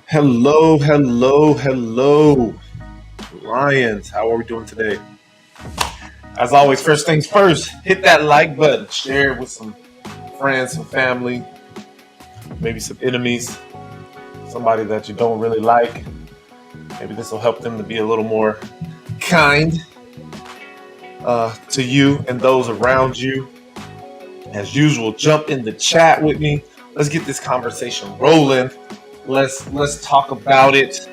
Hello, hello, hello, Lions. How are we doing today? As always, first things first, hit that like button, share it with some friends, some family, maybe some enemies, somebody that you don't really like. Maybe this will help them to be a little more kind to you and those around you. As usual, jump in the chat with me. Let's get this conversation rolling. Let's talk about it.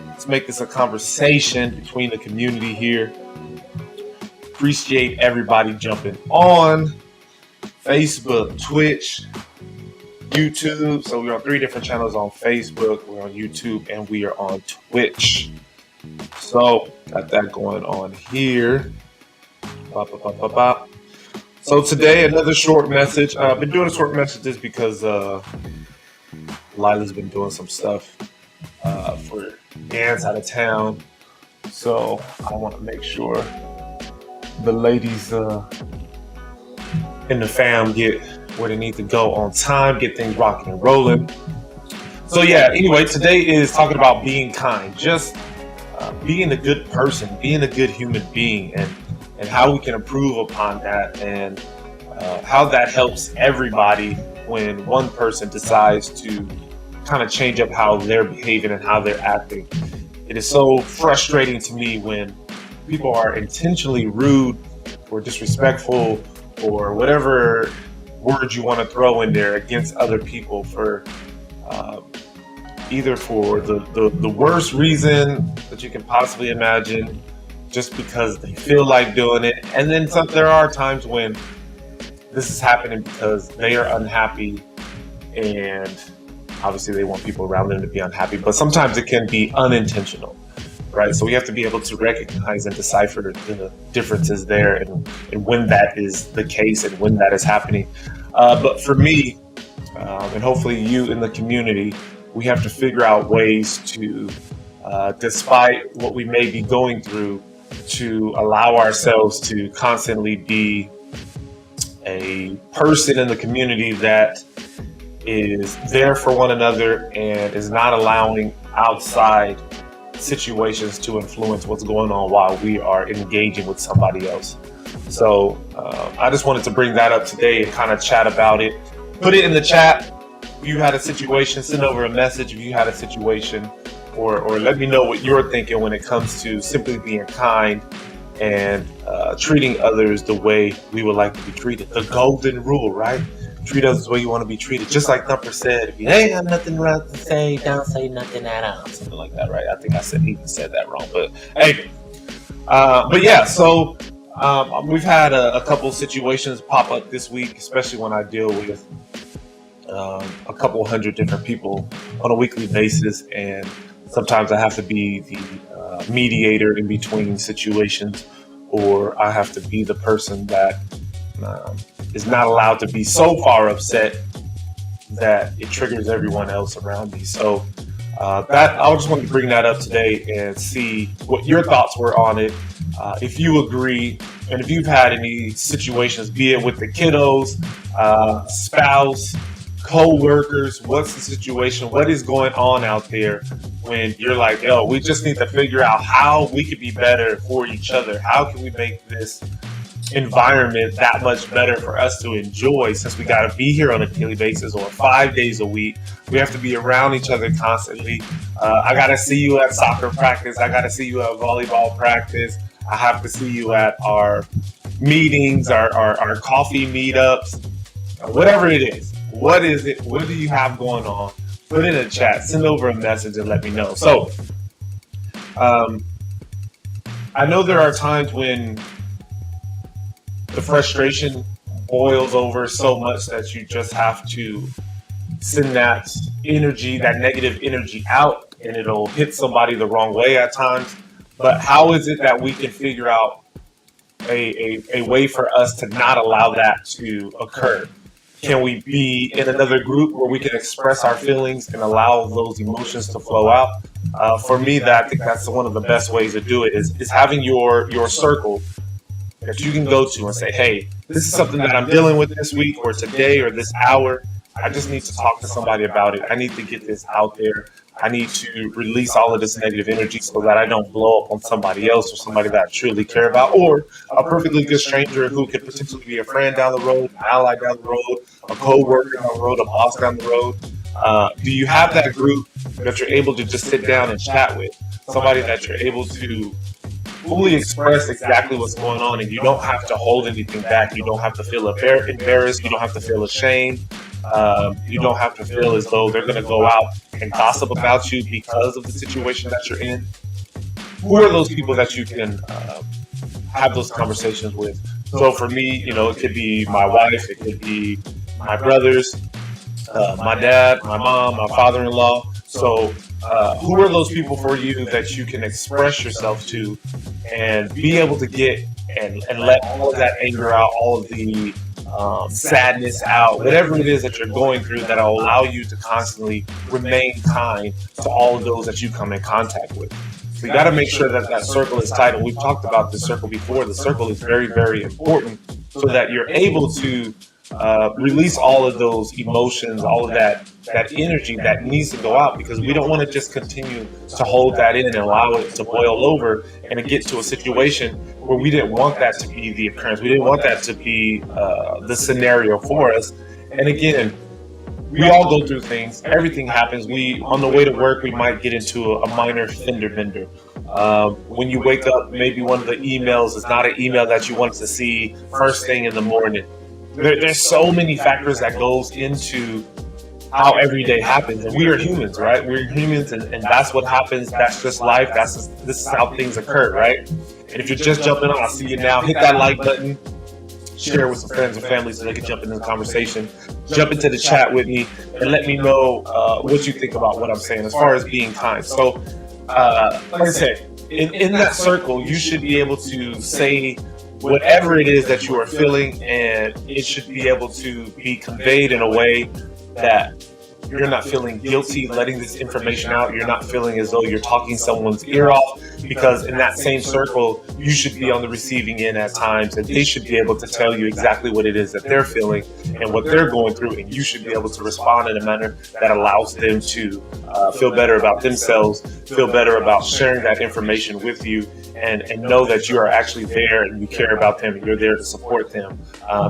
Let's make this a conversation between the community here. Appreciate everybody jumping on Facebook, Twitch, YouTube. So we're on 3 different channels on Facebook, we're on YouTube, and we are on Twitch. So got that going on here. Bop, bop, bop, bop, bop. So today, another short message. I've been doing short messages because Lila's been doing some stuff for dance out of town. So I want to make sure the ladies in the fam get where they need to go on time, get things rocking and rolling. So yeah, anyway, today is talking about being kind, just being a good person, being a good human being, and how we can improve upon that, and how that helps everybody when one person decides to kind of change up how they're behaving and how they're acting. It is so frustrating to me when people are intentionally rude or disrespectful or whatever word you want to throw in there against other people for either for the worst reason that you can possibly imagine, just because they feel like doing it. And then there are times when this is happening because they are unhappy, and obviously they want people around them to be unhappy, but sometimes it can be unintentional, right? So we have to be able to recognize and decipher the differences there, and when that is the case and when that is happening. But for me, and hopefully you in the community, we have to figure out ways to, despite what we may be going through, to allow ourselves to constantly be a person in the community that is there for one another and is not allowing outside situations to influence what's going on while we are engaging with somebody else. So I just wanted to bring that up today and kind of chat about it. Put it in the chat. If you had a situation, send over a message if you had a situation, or let me know what you're thinking when it comes to simply being kind and treating others the way we would like to be treated. The golden rule, right? Treat others the way you want to be treated. Just like Thumper said, if you ain't got nothing right to say, don't say nothing at all. Something like that, right? I think I even said that wrong, but hey. But yeah, so we've had a couple situations pop up this week, especially when I deal with a couple hundred different people on a weekly basis, and sometimes I have to be the mediator in between situations, or I have to be the person that is not allowed to be so far upset that it triggers everyone else around me. So that I just wanted to bring that up today and see what your thoughts were on it. If you agree, and if you've had any situations, be it with the kiddos, spouse, co-workers, what's the situation? What is going on out there when you're like, yo, we just need to figure out how we could be better for each other. How can we make this environment that much better for us to enjoy, since we got to be here on a daily basis or 5 days a week? We have to be around each other constantly. I got to see you at soccer practice. I got to see you at volleyball practice. I have to see you at our meetings, our coffee meetups, whatever it is. What is it? What do you have going on? Put it in the chat. Send over a message and let me know. So I know there are times when the frustration boils over so much that you just have to send that energy, that negative energy out, and it'll hit somebody the wrong way at times. But how is it that we can figure out a way for us to not allow that to occur? Can we be in another group where we can express our feelings and allow those emotions to flow out? For me, I think that's one of the best ways to do it is having your circle that you can go to and say, hey, this is something that I'm dealing with this week or today or this hour. I just need to talk to somebody about it. I need to get this out there. I need to release all of this negative energy so that I don't blow up on somebody else or somebody that I truly care about, or a perfectly good stranger who could potentially be a friend down the road, an ally down the road, a co-worker down the road, a boss down the road. Do you have that group that you're able to just sit down and chat with? Somebody that you're able to fully express exactly what's going on, and you don't have to hold anything back. You don't have to feel embarrassed. You don't have to feel ashamed. You don't have to feel as though they're going to go out and gossip about you because of the situation that you're in. Who are those people that you can have those conversations with? So for me, it could be my wife, it could be my brothers, my dad, my mom, my father-in-law. So who are those people for you that you can express yourself to and be able to get and let all of that anger out, all of the sadness out, whatever it is that you're going through, that'll allow you to constantly remain kind to all of those that you come in contact with. So you got to make sure that that circle is tight. And we've talked about the circle before. The circle is very, very important so that you're able to release all of those emotions, all of that energy that needs to go out, because we don't want to just continue to hold that in and allow it to boil over and to get to a situation where we didn't want that to be the occurrence. We didn't want that to be the scenario for us. And again, we all go through things. Everything happens. On the way to work, we might get into a minor fender bender. When you wake up, maybe one of the emails is not an email that you wanted to see first thing in the morning. There's so many factors that goes into how every day happens, and we are humans, right? We're humans, and that's what happens. That's just life. This is how things occur, right? And if you're just jumping on, I see you now. Hit that like button, share with some friends and family so they can jump into the conversation. Jump into the chat with me and let me know what you think about what I'm saying as far as being kind. So, like I said, in that circle, you should be able to say whatever it is that you are feeling, and it should be able to be conveyed in a way that you're not feeling guilty letting this information out. You're not feeling as though you're talking someone's ear off, because in that same circle, you should be on the receiving end at times, and they should be able to tell you exactly what it is that they're feeling and what they're going through, and you should be able to respond in a manner that allows them to feel better about themselves, feel better about sharing that information with you, and know that you are actually there and you care about them and you're there to support them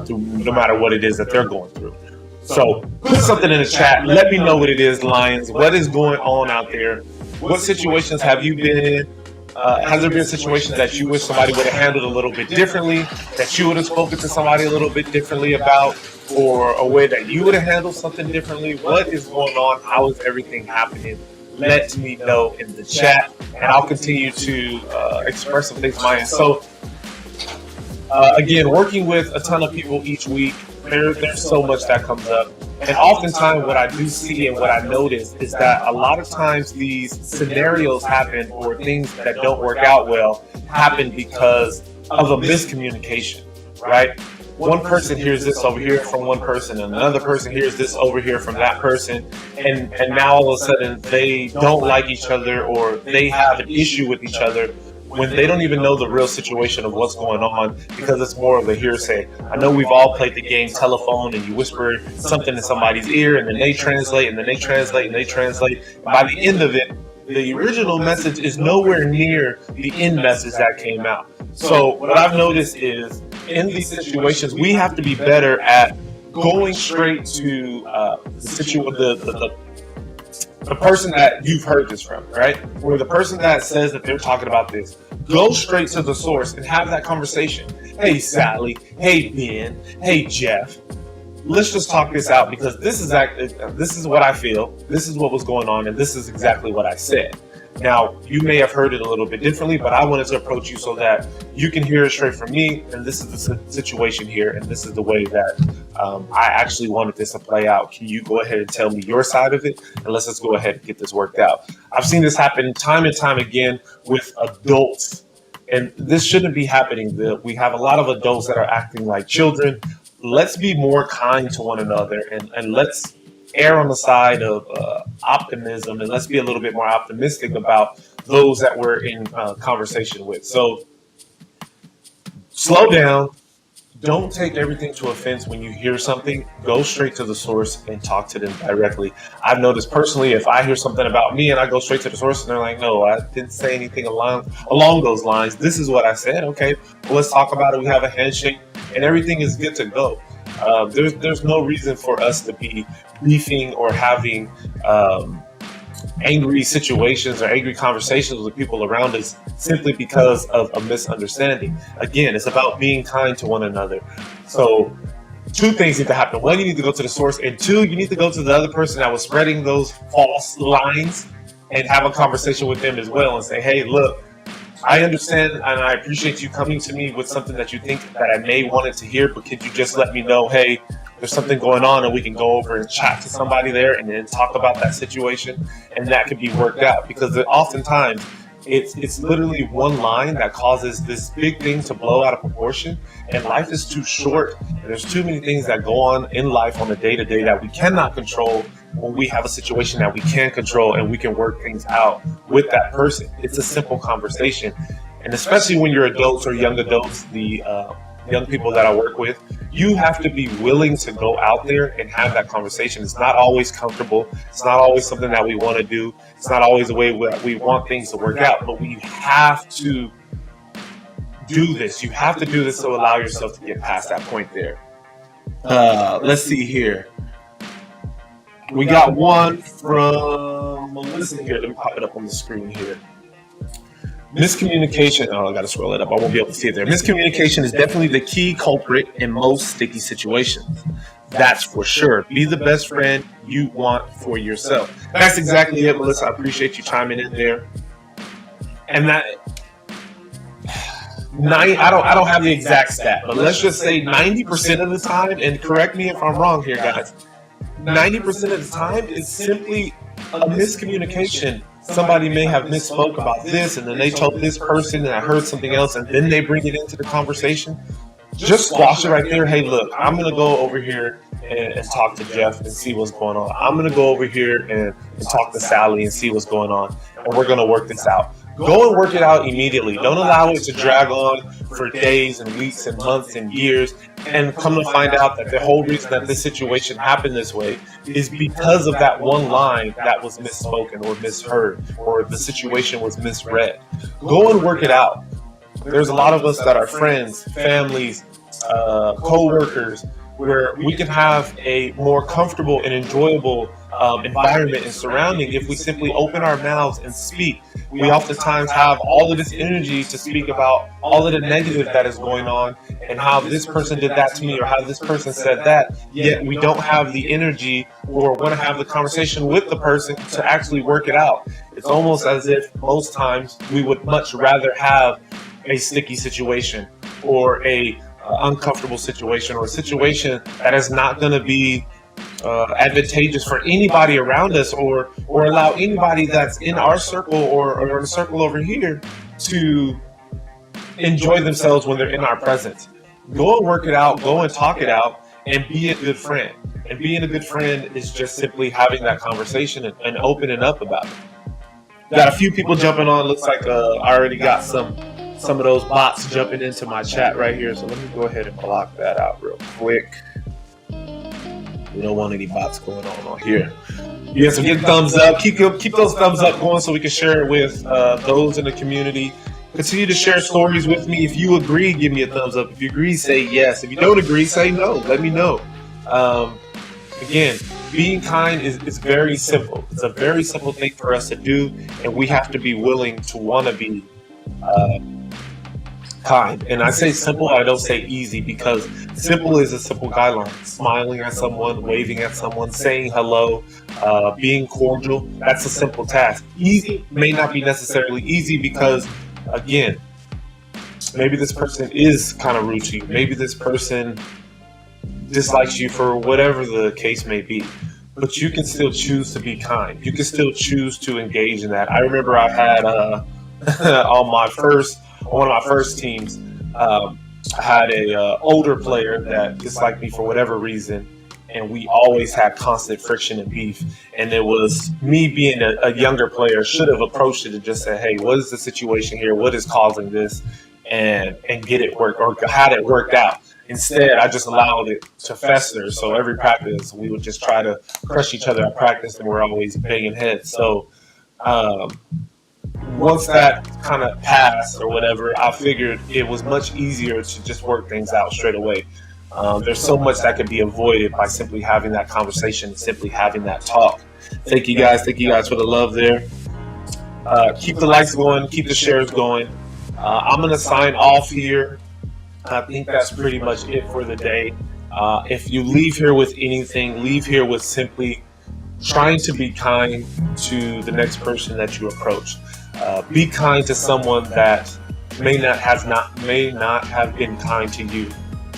through no matter what it is that they're going through. So put something in the chat. Let me know what it is, Lions. What is going on out there? What situations have you been in? Has there been situations that you wish somebody would have handled a little bit differently, that you would have spoken to somebody a little bit differently about, or a way that you would have handled something differently? What is going on? How is everything happening? Let me know in the chat, and I'll continue to express some things my end. So, again, working with a ton of people each week, there's so much that comes up. And oftentimes what I do see and what I notice is that a lot of times these scenarios happen, or things that don't work out well happen because of a miscommunication, right? One person hears this over here from one person, and another person hears this over here from that person, and now all of a sudden they don't like each other, or they have an issue with each other, when they don't even know the real situation of what's going on, because it's more of a hearsay. I know we've all played the game telephone, and you whisper something in somebody's ear, and then they translate, and then they translate, and they translate. By the end of it, the original message is nowhere near the end message that came out. So what I've noticed is, in these situations, we have to be better at going straight to the person that you've heard this from, right? Or the person that says that they're talking about this. Go straight to the source and have that conversation. Hey, Sally. Hey, Ben. Hey, Jeff. Let's just talk this out, because this is what I feel. This is what was going on, and this is exactly what I said. Now, you may have heard it a little bit differently, but I wanted to approach you so that you can hear it straight from me, and this is the situation here, and this is the way that I actually wanted this to play out. Can you go ahead and tell me your side of it, and let's just go ahead and get this worked out. I've seen this happen time and time again with adults, and this shouldn't be happening. We have a lot of adults that are acting like children. Let's be more kind to one another, and let's err on the side of optimism, and let's be a little bit more optimistic about those that we're in conversation with. So slow down. Don't take everything to offense when you hear something. Go straight to the source and talk to them directly. I've noticed personally, if I hear something about me and I go straight to the source and they're like, no, I didn't say anything along those lines. This is what I said. Okay, well, let's talk about it. We have a handshake and everything is good to go. There's no reason for us to be beefing or having angry situations or angry conversations with people around us simply because of a misunderstanding. Again, it's about being kind to one another. So two things need to happen. One, you need to go to the source, and two, you need to go to the other person that was spreading those false lines and have a conversation with them as well and say, hey, look, I understand and I appreciate you coming to me with something that you think that I may wanted to hear, but could you just let me know, hey, there's something going on, and we can go over and chat to somebody there and then talk about that situation, and that could be worked out. Because oftentimes it's literally one line that causes this big thing to blow out of proportion, and life is too short, and there's too many things that go on in life on a day-to-day that we cannot control when we have a situation that we can control and we can work things out with that person. It's a simple conversation. And especially when you're adults or young adults, the young people that I work with, you have to be willing to go out there and have that conversation. It's not always comfortable. It's not always something that we want to do. It's not always the way we want things to work out, but we have to do this. You have to do this to allow yourself to get past that point there. Let's see here. We got one from Melissa here. Let me pop it up on the screen here. Miscommunication. Oh, I got to scroll it up. I won't be able to see it there. Miscommunication is definitely the key culprit in most sticky situations. That's for sure. Be the best friend you want for yourself. That's exactly it, Melissa. I appreciate you chiming in there. And that, I don't have the exact stat, but let's just say 90% of the time, and correct me if I'm wrong here, guys, 90% of the time is simply a miscommunication. Somebody may have misspoke about this, and then they told this person, and I heard something else, and then they bring it into the conversation. Just squash it right there. Hey, look, I'm going to go over here and talk to Jeff and see what's going on. I'm going to go over here and talk to Sally and see what's going on, and we're going to work this out. Go and work it out immediately. Don't allow it to drag on for days and weeks and months and years, and come to find out that the whole reason that this situation happened this way is because of that one line that was misspoken or misheard, or the situation was misread. Go and work it out. There's a lot of us that are friends, families, co-workers, where we can have a more comfortable and enjoyable environment and surrounding if we simply open our mouths and speak. We oftentimes have all of this energy to speak about all of the negative that is going on and how this person did that to me or how this person said that, yet we don't have the energy or want to have the conversation with the person to actually work it out. It's almost as if most times we would much rather have a sticky situation or a uncomfortable situation or a situation that is not going to be advantageous for anybody around us or allow anybody that's in our circle or in a circle over here to enjoy themselves when they're in our presence. Go and work it out, go and talk it out, and be a good friend. And being a good friend is just simply having that conversation and opening up about it. Got a few people jumping on. Looks like I already got some of those bots jumping into my chat right here. So let me go ahead and block that out real quick. We don't want any bots going on here. Yeah, so get thumbs up. Keep those thumbs up going so we can share it with those in the community. Continue to share stories with me. If you agree, give me a thumbs up. If you agree, say yes. If you don't agree, say no. Let me know. Again, being kind is very simple. It's a very simple thing for us to do, and we have to be willing to want to be kind. And I say simple, I don't say easy, because simple is a simple guideline. Smiling at someone, waving at someone, saying hello, being cordial, that's a simple task. Easy may not be necessarily easy because, again, maybe this person is kind of rude to you. Maybe this person dislikes you for whatever the case may be. But you can still choose to be kind. You can still choose to engage in that. I remember I had on one of my first teams, I had a older player that disliked me for whatever reason, and we always had constant friction and beef. And it was me being a younger player should have approached it and just said, hey, what is the situation here? What is causing this? and get it work or had it worked out. Instead, I just allowed it to fester. So every practice, we would just try to crush each other at practice, and we're always banging heads. So um, once that kind of passed or whatever, I figured it was much easier to just work things out straight away. There's so much that could be avoided by simply having that conversation, simply having that talk. Thank you guys. Thank you guys for the love there. Keep the likes going, keep the shares going. I'm going to sign off here. I think that's pretty much it for the day. If you leave here with anything, leave here with simply trying to be kind to the next person that you approach. Be kind to someone that may not have been kind to you.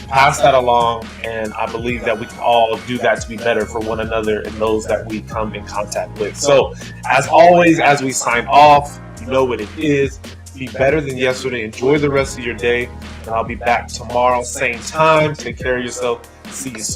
Pass that along, and I believe that we can all do that to be better for one another and those that we come in contact with. So, as always, as we sign off, you know what it is. Be better than yesterday. Enjoy the rest of your day, and I'll be back tomorrow, same time. Take care of yourself. See you soon.